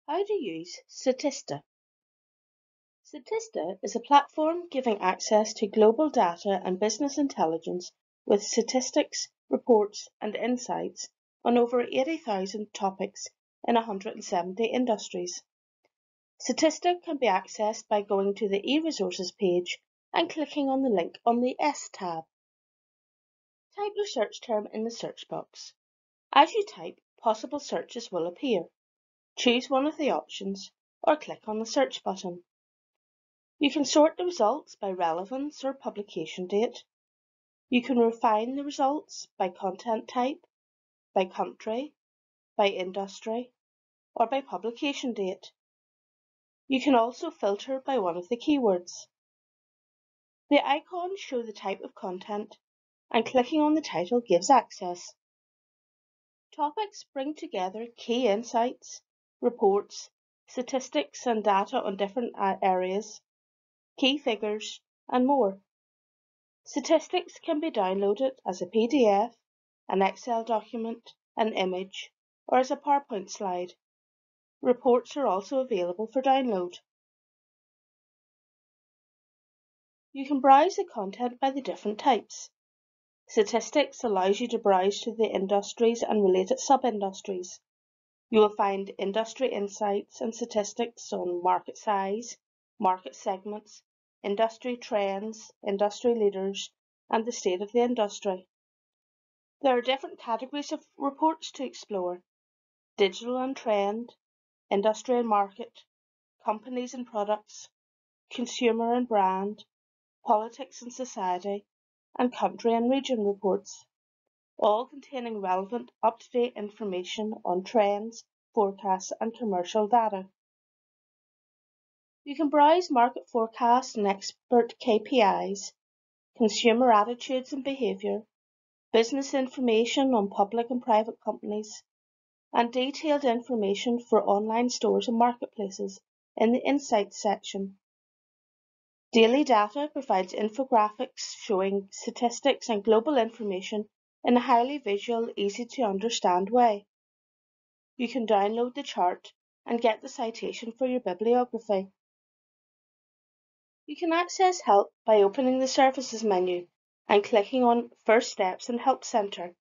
How to use Statista. Statista is a platform giving access to global data and business intelligence with statistics, reports and insights on over 80,000 topics in 170 industries. Statista can be accessed by going to the e-resources page and clicking on the link on the S tab. Type your search term in the search box. As you type, possible searches will appear. Choose one of the options or click on the search button. You can sort the results by relevance or publication date. You can refine the results by content type, by country, by industry, or by publication date. You can also filter by one of the keywords. The icons show the type of content, and clicking on the title gives access. Topics bring together key insights, reports, statistics and data on different areas, key figures, and more. Statistics can be downloaded as a PDF, an Excel document, an image, or as a PowerPoint slide. Reports are also available for download. You can browse the content by the different types. Statistics allows you to browse to the industries and related sub-industries. You will find industry insights and statistics on market size, market segments, industry trends, industry leaders, and the state of the industry. There are different categories of reports to explore: digital and trend, industry and market, companies and products, consumer and brand, politics and society, and country and region reports, all containing relevant, up-to-date information on trends, forecasts, and commercial data. You can browse market forecasts and expert KPIs, consumer attitudes and behaviour, business information on public and private companies, and detailed information for online stores and marketplaces in the Insights section. Daily Data provides infographics showing statistics and global information in a highly visual, easy to understand way. You can download the chart and get the citation for your bibliography. You can access help by opening the Services menu and clicking on First Steps and Help Centre.